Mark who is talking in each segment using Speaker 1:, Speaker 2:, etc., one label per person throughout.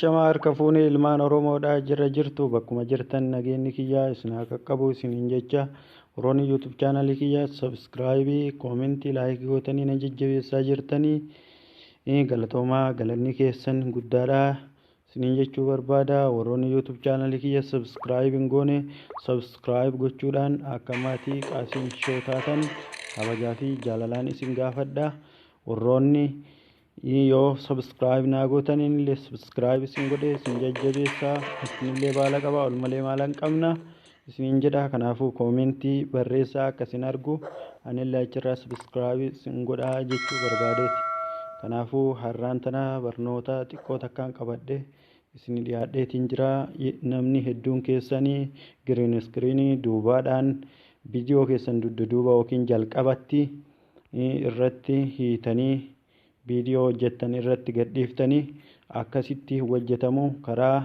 Speaker 1: Shamaa harka fuunee ilmaan Oromoodhaa jirra jirtu bakkuma jirtan nageenyi kiyyaa isin haa qaqqabu isiniin jecha Oroon YouTube chaanalii kiyyaa subscribe koomentii laayikii gootanii na jajjabeessaa jirtanii galatoomaa galanni keessan guddaadha isiniin jechuu barbaada. Oroon YouTube chaanalii kiyyaa subscribe hin goone subscribe gochuudhaan akka maatii Qaasiim Shoo taatan kabajaa fi jaalalaan isin gaafadha. Oroonni yoo subscribe naa gootaniin illee subscribe isin godhe isin jajjabeessaa isinillee baala qaba ol malee maalan qabna isiniin jedha. Kanaafuu koomentii barreessaa akka isin argu anillee achirraa subscribe isin godhaa jechuu barbaadeeti. Kanaafuu har'aan tana barnoota xiqqoo takkaan qabadhe isin dhiyaadheetiin jira. Namni hedduun keessanii green screen duubaadhaan viidiyoo keessan dudduuba yookiin jalqabatti irratti hiitanii viidiyoo hojjettan irratti gadhiiftanii akkasitti hojjetamu karaa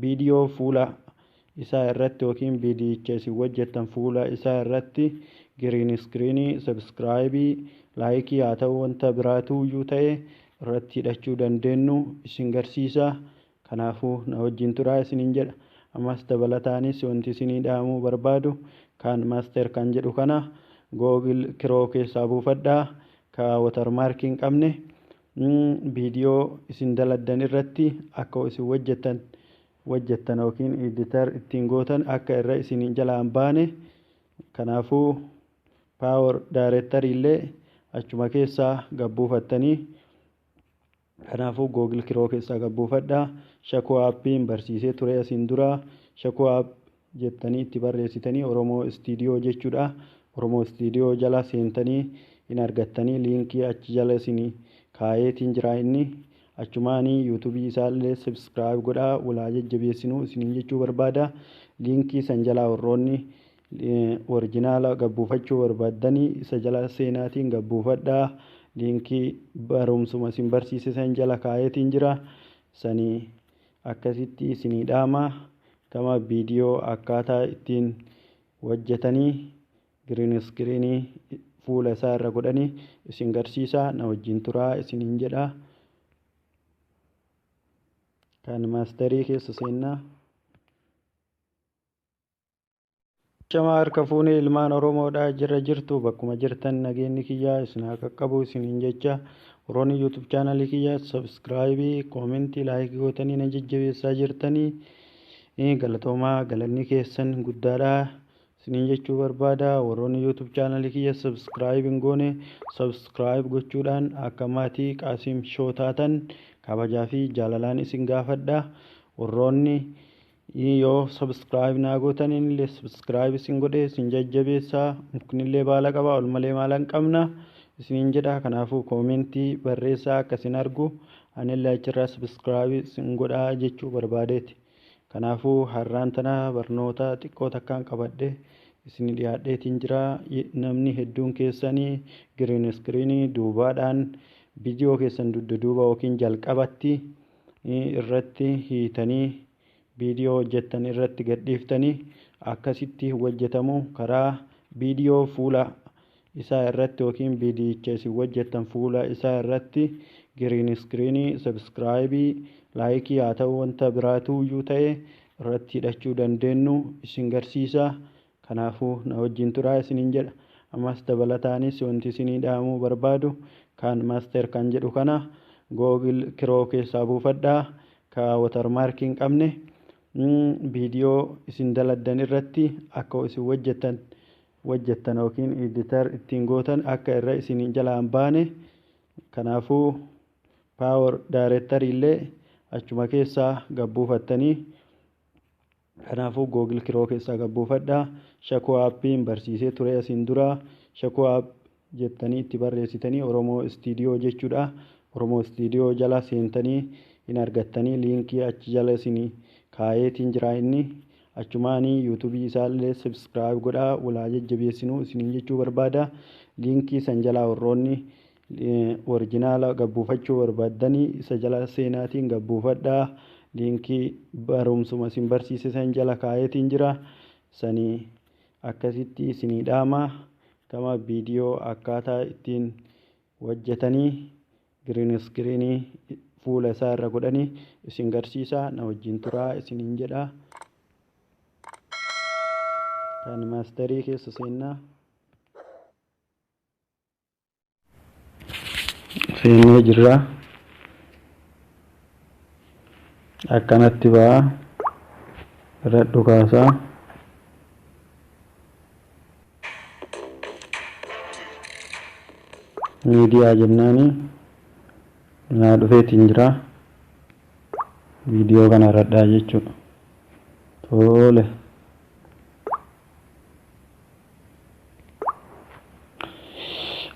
Speaker 1: viidiyoo fuula isaa irratti yookiin viidiyicha isin hojjettan fuula isaa irratti green screen subscribe laayikii haa ta'u wanta biraatuyyuu ta'e irratti hidhachuu dandeenyu isin garsiisa. Kanaafuu na wajjin turaa isiniin jedha. Ammas dabalataanis wanti isinii dhaamuu barbaadu kan maaster kan jedhu kana Google Chrome keessaa buufadhaa ka watermark hin qabne viidiyoo isin daladdan irratti akka isin hojjettan yookiin editor ittiin gootan akka irra isin jalaan baane. Kanaafuu power director illee achuma keessaa gabbuufattanii kanaafuu Google Chrome keessaa gabbuufadhaa. Shakoo appiin barsiisee ture asin dura Shakoo app jettanii itti barreessitanii Oromoo Studio jechuudha. Oromoo Studio jala seentanii hin argattanii liinkii achi jala isinii kaayeetiin jira inni achumaanii YouTube isaallee subscribe godhaa walaa jajjabeessinu isiniin jechuu barbaada. Liinkii san jalaa warroonni oriijinaala gabbuufachuu barbaaddanii isa jala seenaatiin gabbuufadhaa. Liinkii barumsuma isin barsiisan jala kaayeetiin jira. Sanii akkasitti isinii dhaama gama viidiyoo akkaataa ittiin hojjetanii green screen fuula isaa irra godhanii isin garsiisa. Na wajjin turaa isiniin jedha. Kan maasterii keessa seennaa. Shamaa harka fuunee ilmaan Oromoodhaa jirra jirtu bakkuma jirtan nageenyi kiyyaa isin haa qaqqabu isiniin jecha Oroon YouTube chaanalii kiyyaa subscribe koomentii laayikii gootanii na jajjabeessaa jirtanii galatoomaa galanni keessan guddaadha isiniin jechuu barbaada. Oroon YouTube chaanalii kiyyaa subscribe hin goone subscribe gochuudhaan akka maatii Qaasiim Shoo taatan kabajaa fi jaalalaan isin gaafadha. Oroonni yoo subscribe naa gootaniin illee subscribe isin godhe isin jajjabeessaa isinillee baala qaba ol malee maalan qabna isiniin jedha. Kanaafuu koomentii barreessaa akka isin argu anillee achirraa subscribe isin godhaa jechuu barbaadeeti. Kanaafuu har'aan tana barnoota xiqqoo takkaan qabadhe isin dhiyaadheetiin jira. Namni hedduun keessanii green screen duubaadhaan viidiyoo keessan dudduuba yookiin jalqabatti irratti hiitanii viidiyoo hojjettan irratti gadhiiftanii akkasitti hojjetamu karaa viidiyoo fuula isaa irratti yookiin viidiyicha isin hojjettan fuula isaa irratti green screen subscribe laayikii haa ta'u wanta biraatuyyuu ta'e irratti hidhachuu dandeenyu isin garsiisa. Kanaafuu na wajjin turaa isiniin jedha. Ammas dabalataanis wanti isinii dhaamuu barbaadu kan maaster kan jedhu kana Google Chrome keessaa buufadhaa ka watermark hin qabne viidiyoo isin daladdan irratti akka isin hojjettan yookiin editor ittiin gootan akka irra isin jalaan baane. Kanaafuu power director illee achuma keessaa gabbuufattanii kanaafuu Google Chrome keessaa gabbuufadhaa. Shakoo appiin barsiisee ture asin dura Shakoo app jettanii itti barreessitanii Oromoo Studio jechuudha. Oromoo Studio jala seentanii hin argattanii liinkii achi jala isinii kaayeetiin jira inni achumaanii YouTube isaallee subscribe godhaa walaa jajjabeessinu isiniin jechuu barbaada. Liinkii san jalaa warroonni oriijinaala gabbuufachuu barbaaddanii isa jala seenaatiin gabbuufadhaa. Liinkii barumsuma isin barsiisan jala kaayeetiin jira. Sanii akkasitti isinii dhaama gama viidiyoo akkaataa ittiin hojjetanii green screen fuula isaa irra godhanii isin garsiisaa na wajjin turaa isiniin jedha. Kan maasterii keessa seenaa seenee jirra. Akkanatti ba'a irra dhukaasaa. Miidiyaa jennaani naa dhufeetiin jira. Viidiyoo kana irradhaa jechuudha. Tole.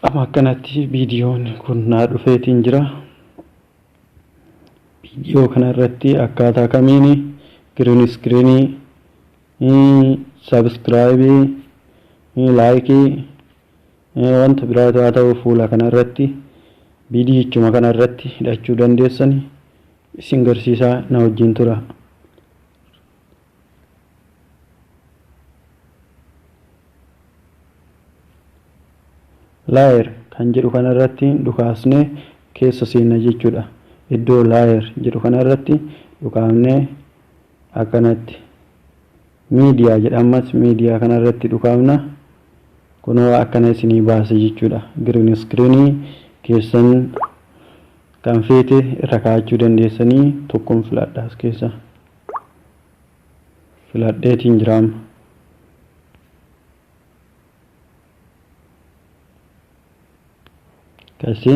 Speaker 1: Amma akkanatti viidiyoon kun naa dhufeetiin jira. Viidiyoo kana irratti akkaataa kamiini green screenii, subscribe, like, wanta biraatu haa ta'u fuula kana irratti viidiyichuma kana irratti hidhachuu dandeessani isin garsiisaa na wajjin tura. Laayir kan jedhu kana irratti dhukaasnee keessa seenna jechuudha. Iddoo laayir jedhu kana irratti dhukaafnee akkanatti miidiyaa jedhamas miidiyaa kana irratti dhukaafna. Kunoo akkana isinii baase jechuudha. Green screenii keessan kan feete irra kaa'achuu dandeessanii tokkoon filadhaas keessa filadheetiin jiraama. Kasi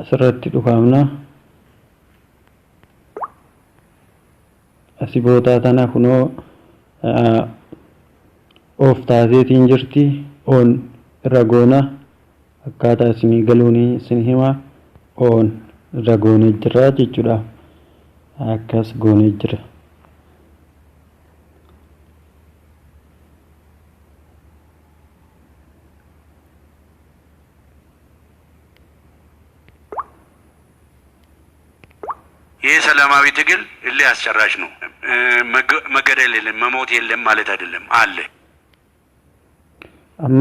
Speaker 1: asirratti dhukaafna. Asii bootaa tana kunoo of taateetiin jirti. On irra goona akkaataa isinii galuunii isin hima. On irra goonee jira jechuudha. Akkas goonee jira.
Speaker 2: ይህ ሰላማዊ ትግል እልህ አስጨራሽ ነው። መገደል የለም መሞት የለም ማለት አይደለም አለ።
Speaker 1: አማ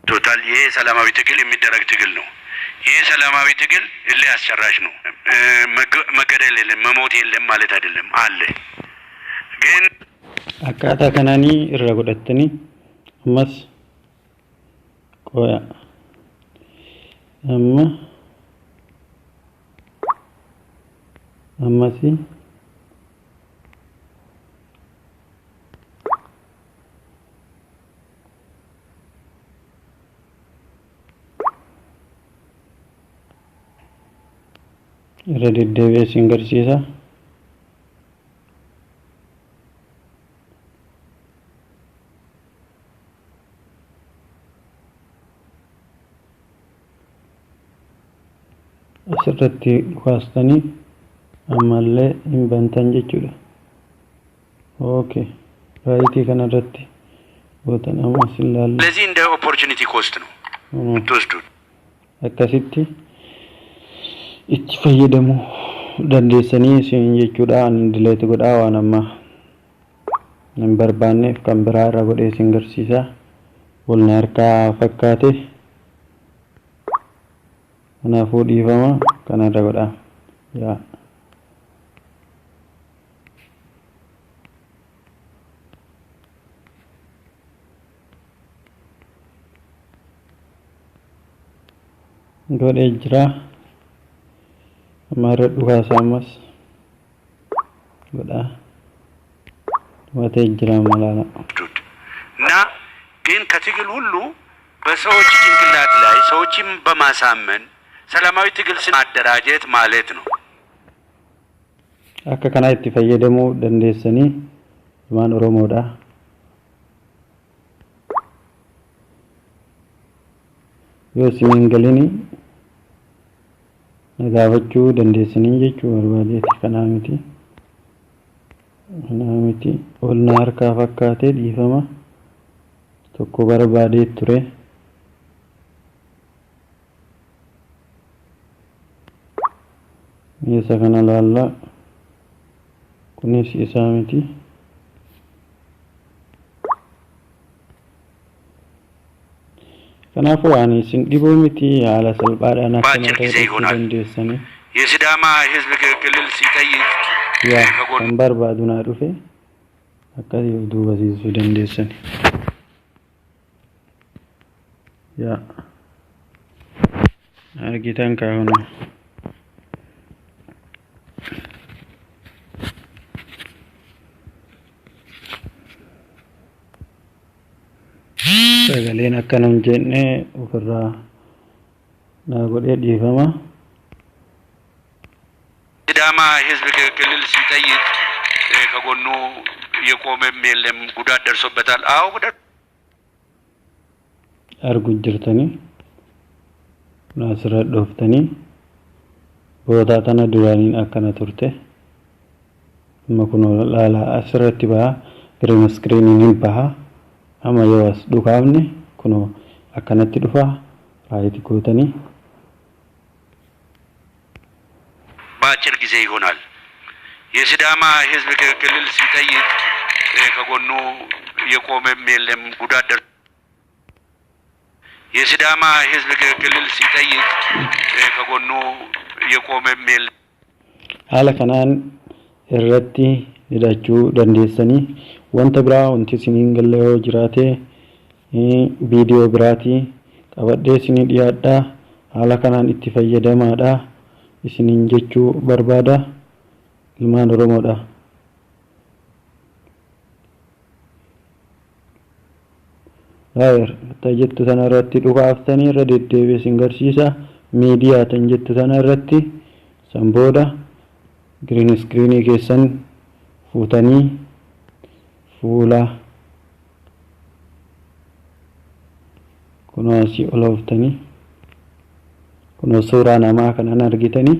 Speaker 2: ቶታል ይሄ ሰላማዊ ትግል የሚደረግ ትግል ነው። ይሄ ሰላማዊ ትግል እልህ አስጨራሽ ነው። መገደል የለም መሞት የለም ማለት አይደለም አለ። ግን
Speaker 1: አካታ ከናኒ irra godhattani ammas qoya ammasi irra deddeebi'ee isin garsiisa. Asirratti dhukaastanii ammallee hin bantan jechuudha. Okay. Raayitii kana irratti gootan ammas hin laalle.
Speaker 2: ለዚህ እንደ ኦፖርቹኒቲ ኮስት ነው የምትወስዱት።
Speaker 1: Akkasitti itti fayyadamuu dandeessanii isin jechuudha. Ani dileeti godhaa waan amma hin barbaanneef kan biraa irra godhee isin garsiisa. Walna harkaa fakkaate kanaafuu dhiifama kana irra godhaa. Yaa godhee jira. Amma irra dhukaasa ammas godhaa. Watee jira malaala.
Speaker 2: እና ግን ከትግል ሁሉ በሰዎች ጭንቅላት ላይ ሰዎችን በማሳመን ሰላማዊ ትግል ማደራጀት ማለት ነው።
Speaker 1: akka kana itti fayyadamuu dandeessanii ilmaan Oromoodha. yoo isin galini nagaafachuu dandeessanii jechuu barbaadeeti. kanaa miti olna harkaa fakkaatee dhiifama tokko barbaadee ture. Meesa kana laalla kunis isaa miti. kanaafuu ani isin dhibuu miti haala salphaadhaan akka mataa dandeessanii
Speaker 2: የሲዳማ ህዝብ ክልል ሲጠይቅ
Speaker 1: kan barbaadu naa dhufe akkasii of duubasiisuu dandeessanii. argitan kaahuna sagaleen akkanam jenne ofirraa naa godhee dhiifama.
Speaker 2: ሲዳማ ህዝብ ክልል ሲጠይቅ ከጎኑ የቆመም የለም፣ ጉዳት ደርሶበታል። አዎ ጉዳት
Speaker 1: argu jirtanii naasira dhooftanii boodaa tana duraaniin akkana turte amma kun laalaa asirratti baha green screeniin baha amma yoo as dhukaafne kun akkanatti dhufa raayiti gootanii
Speaker 2: በአጭር ጊዜ ይሆናል። የሲዳማ ህዝብ ክልል ሲጠይቅ ከጎኑ የቆመም የለም፣ ጉዳት ደርሶ የሲዳማ ህዝብ ክልል ሲጠይቅ ከጎኑ የቆመም የለም።
Speaker 1: haala kanaan irratti hidhachuu dandeessanii wanta biraa wanti isiniin galle yoo jiraate viidiyoo biraatii qabadhee isinii dhiyaadhaa. haala kanaan itti fayyadamaadha isiniin jechuu barbaada ilmaan Oromoodha. jettu sana irratti dhugaaftanii irra deddeebi'ee isin garsiisa. miidiyaa tan jettu sana irratti san booda green screenii keessan fuutanii fuula kunoo asii ol ooftanii kunoo suuraa namaa kanan argitanii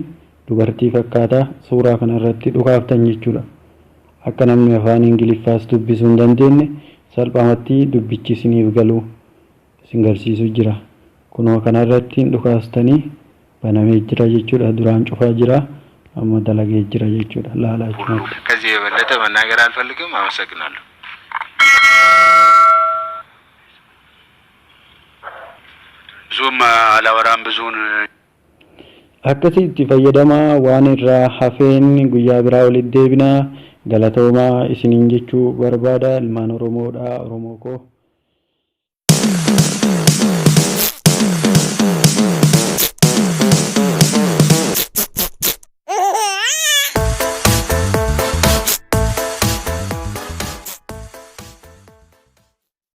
Speaker 1: dubartii fakkaataa suuraa kana irratti dhugaaftan jechuudha. akka namni afaan Ingiliffaas dubbisuu hin dandeenye salphaamatti dubbichi isiniif galuu isin garsiisu jira. kunoo kana irratti dhugaastanii banamee jira jechuudha. duraan cufaa jira amma dalagee jira jechuudha. laalaachuu
Speaker 2: ከዚህ የበለጠ መናገር አልፈልግም። አመሰግናለሁ። ብዙም አላወራም ብዙን
Speaker 1: akkasii itti fayyadamaa waan irraa hafeen guyyaa biraa walitti deebinaa. galatoomaa isiniin jechuu barbaada ilmaan Oromoodha. Oromoo koo